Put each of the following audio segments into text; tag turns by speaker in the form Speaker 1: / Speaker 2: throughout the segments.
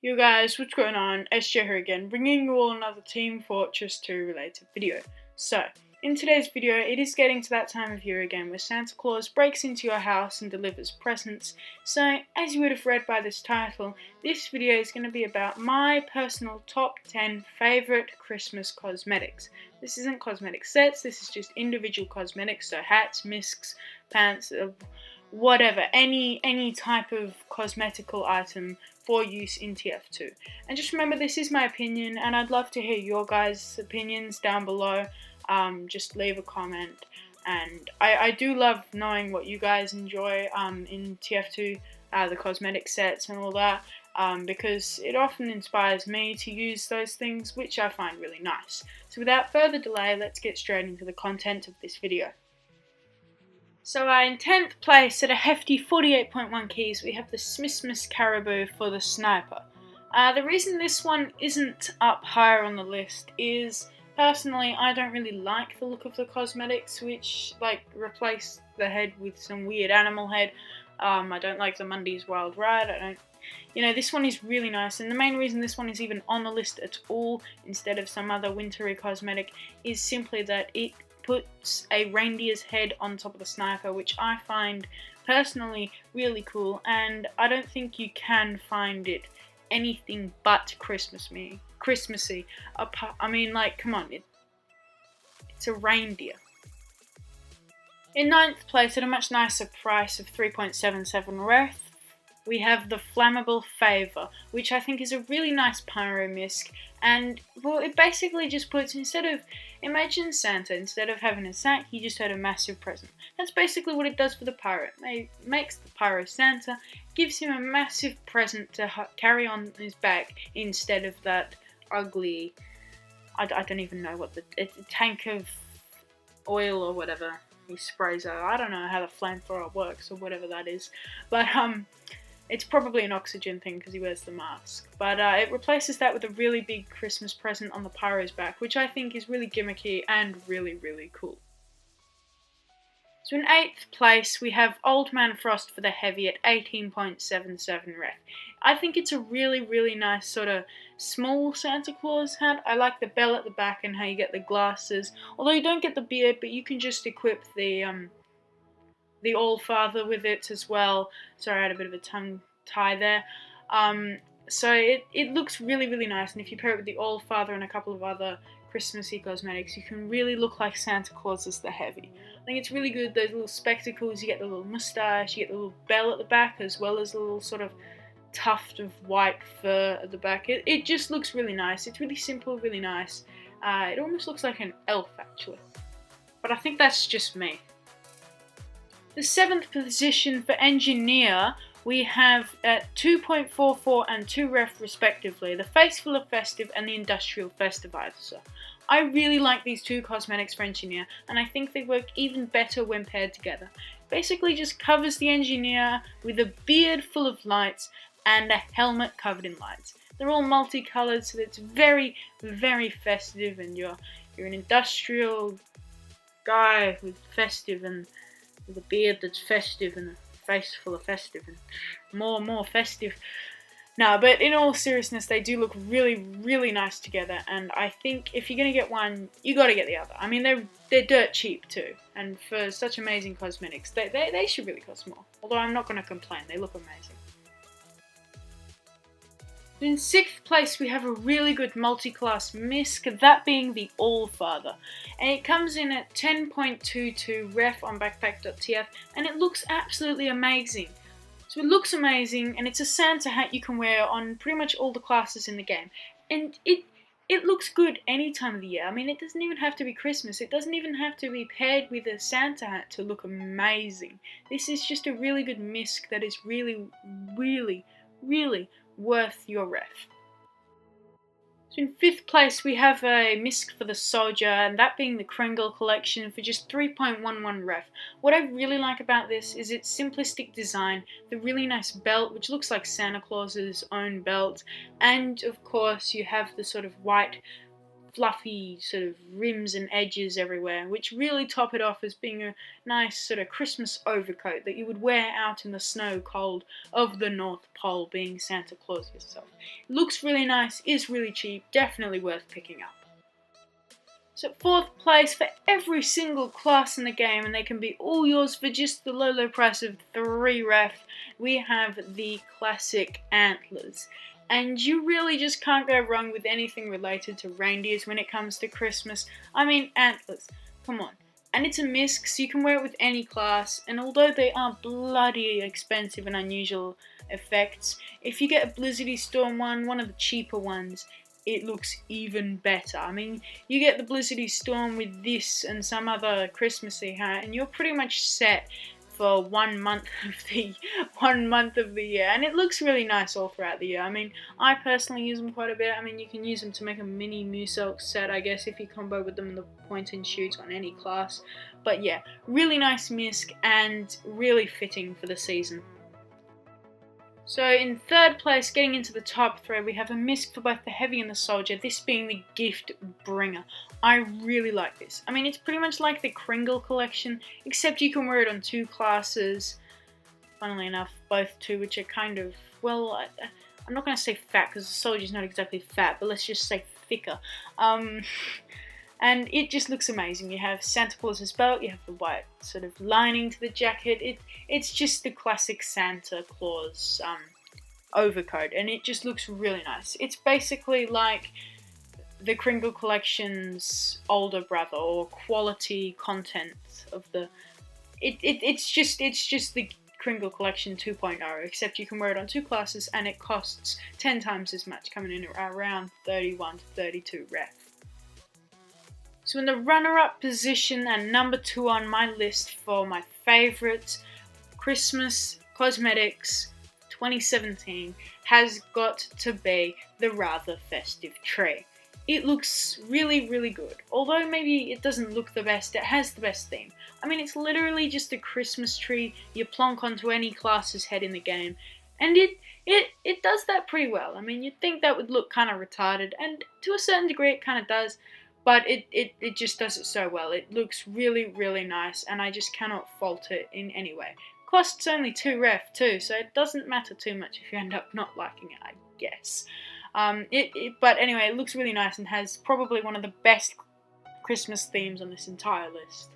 Speaker 1: Yo guys, what's going on? SJ here again, bringing you all another Team Fortress 2 related video. So, in today's video, it is getting to that time of year again where Santa Claus breaks into your house and delivers presents. So, as you would have read by this title, this video is going to be about my personal top 10 favourite Christmas cosmetics. This isn't cosmetic sets, this is just individual cosmetics, so hats, misks, pants, whatever, any type of cosmetical item for use in TF2. And just remember, this is my opinion, and I'd love to hear your guys' opinions down below. Just leave a comment, and I do love knowing what you guys enjoy in TF2, the cosmetic sets and all that, because it often inspires me to use those things, which I find really nice. So without further delay, let's get straight into the content of this video. So in 10th place at a hefty 48.1 keys, we have the Smissmas Caribou for the Sniper. The reason this one isn't up higher on the list is, personally, I don't really like the look of the cosmetics, which replace the head with some weird animal head. I don't like the Mundy's Wild Ride. This one is really nice, and the main reason this one is even on the list at all instead of some other wintry cosmetic is simply that it puts a reindeer's head on top of the Sniper, which I find personally really cool, and I don't think you can find it anything but Christmassy. Come on, it's a reindeer. In 9th place, at a much nicer price of 3.77 ref, we have the Flammable Favor, which I think is a really nice pyro mist, and well, it basically just puts, imagine Santa, instead of having a sack, he just had a massive present. That's basically what it does for the pyro. It makes the Pyro Santa, gives him a massive present to carry on his back instead of that ugly, I don't even know what a tank of oil or whatever he sprays out. I don't know how the flamethrower works or whatever that is, but it's probably an oxygen thing because he wears the mask. But it replaces that with a really big Christmas present on the pyro's back, which I think is really gimmicky and really, really cool. So in 8th place, we have Old Man Frost for the Heavy at 18.77 ref. I think it's a really, really nice sort of small Santa Claus hat. I like the bell at the back and how you get the glasses. Although you don't get the beard, but you can just equip the AllFather with it as well. Sorry, I had a bit of a tongue tie there. So it looks really, really nice, and if you pair it with the AllFather and a couple of other Christmassy cosmetics, you can really look like Santa Claus as the Heavy. I think it's really good. Those little spectacles, you get the little moustache, you get the little bell at the back, as well as a little sort of tuft of white fur at the back. It just looks really nice. It's really simple, really nice. It almost looks like an elf, actually. But I think that's just me. The 7th position for Engineer, we have at 2.44 and 2 ref respectively, the Faceful of Festive and the Industrial Festivizer. I really like these two cosmetics for Engineer, and I think they work even better when paired together. Basically just covers the Engineer with a beard full of lights and a helmet covered in lights. They're all multicolored, so it's very, very festive, and you're an industrial guy with festive and with a beard that's festive and a face full of festive and more festive. No, but in all seriousness, they do look really, really nice together, and I think if you're going to get one, you got to get the other. I mean, they're dirt cheap too, and for such amazing cosmetics, they should really cost more. Although I'm not going to complain, they look amazing. In 6th place, we have a really good multi-class misc, that being the AllFather. And it comes in at 10.22 ref on backpack.tf, and it looks absolutely amazing. So it looks amazing, and it's a Santa hat you can wear on pretty much all the classes in the game. And it looks good any time of the year. I mean, it doesn't even have to be Christmas. It doesn't even have to be paired with a Santa hat to look amazing. This is just a really good misc that is really, really, really worth your ref. So in 5th place, we have a misc for the Soldier, and that being the Kringle collection for just 3.11 ref. What I really like about this is its simplistic design, the really nice belt, which looks like Santa Claus's own belt, and of course you have the sort of white fluffy sort of rims and edges everywhere, which really top it off as being a nice sort of Christmas overcoat that you would wear out in the snow cold of the North Pole, being Santa Claus yourself. It looks really nice, is really cheap, definitely worth picking up. So 4th place for every single class in the game, and they can be all yours for just the low price of 3 ref, we have the classic antlers. And you really just can't go wrong with anything related to reindeers when it comes to Christmas. I mean, antlers, come on. And it's a misc, so you can wear it with any class, and although they are bloody expensive and unusual effects, if you get a Blizzardy Storm one of the cheaper ones, it looks even better. I mean, you get the Blizzardy Storm with this and some other Christmassy hat, and you're pretty much set for 1 month of the year, and it looks really nice all throughout the year. I mean, I personally use them quite a bit. I mean, you can use them to make a mini Moose Elk set, I guess, if you combo with them in the point and shoots on any class. But yeah, really nice misc and really fitting for the season. So in 3rd place, getting into the top 3, we have a misc for both the Heavy and the Soldier, this being the Giftbringer. I really like this. I mean, it's pretty much like the Kringle collection, except you can wear it on 2 classes. Funnily enough, both 2, which are kind of, well, I'm not going to say fat, because the Soldier's not exactly fat, but let's just say thicker. And it just looks amazing. You have Santa Claus's belt, you have the white sort of lining to the jacket. It's just the classic Santa Claus overcoat, and it just looks really nice. It's basically like the Kringle collection's older brother, or quality content of the. It's just the Kringle collection 2.0, except you can wear it on 2 classes, and it costs 10 times as much, coming in around 31 to 32 ref. So in the runner-up position and number 2 on my list for my favourite Christmas cosmetics 2017 has got to be the rather Festive Tree. It looks really, really good. Although maybe it doesn't look the best, it has the best theme. I mean, it's literally just a Christmas tree you plonk onto any class's head in the game, and it does that pretty well. I mean, you'd think that would look kind of retarded, and to a certain degree it kind of does. But it just does it so well. It looks really, really nice, and I just cannot fault it in any way. Costs only 2 ref too, so it doesn't matter too much if you end up not liking it, I guess. But anyway, it looks really nice and has probably one of the best Christmas themes on this entire list.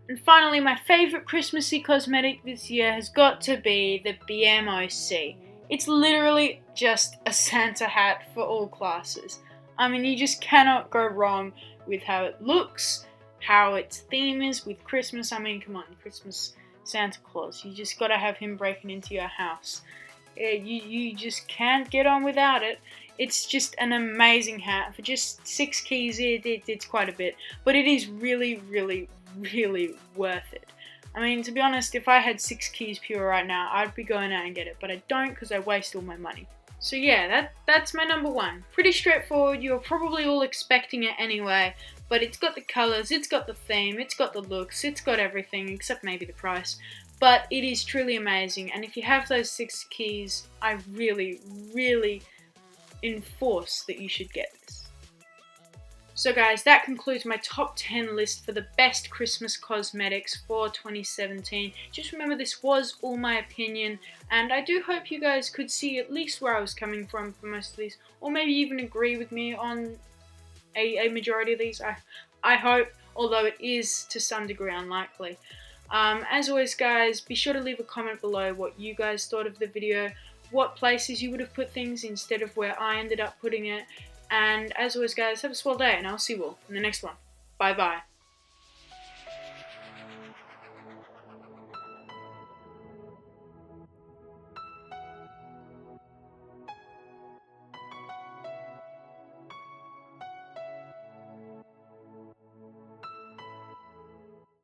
Speaker 1: And finally, my favourite Christmassy cosmetic this year has got to be the BMOC. It's literally just a Santa hat for all classes. I mean, you just cannot go wrong with how it looks, how its theme is with Christmas. I mean, come on, Christmas Santa Claus. You just gotta have him breaking into your house. You just can't get on without it. It's just an amazing hat. For just 6 keys, it's quite a bit. But it is really, really, really worth it. I mean, to be honest, if I had 6 keys pure right now, I'd be going out and get it. But I don't, because I waste all my money. So yeah, that's my number 1. Pretty straightforward. You're probably all expecting it anyway, but it's got the colours, it's got the theme, it's got the looks, it's got everything except maybe the price. But it is truly amazing, and if you have those 6 keys, I really, really enforce that you should get this. So guys, that concludes my top 10 list for the best Christmas cosmetics for 2017. Just remember, this was all my opinion, and I do hope you guys could see at least where I was coming from for most of these, or maybe even agree with me on a majority of these. I hope, although it is to some degree unlikely. As always guys, be sure to leave a comment below what you guys thought of the video, what places you would have put things instead of where I ended up putting it. And as always guys, have a swell day, and I'll see you all in the next one. Bye bye.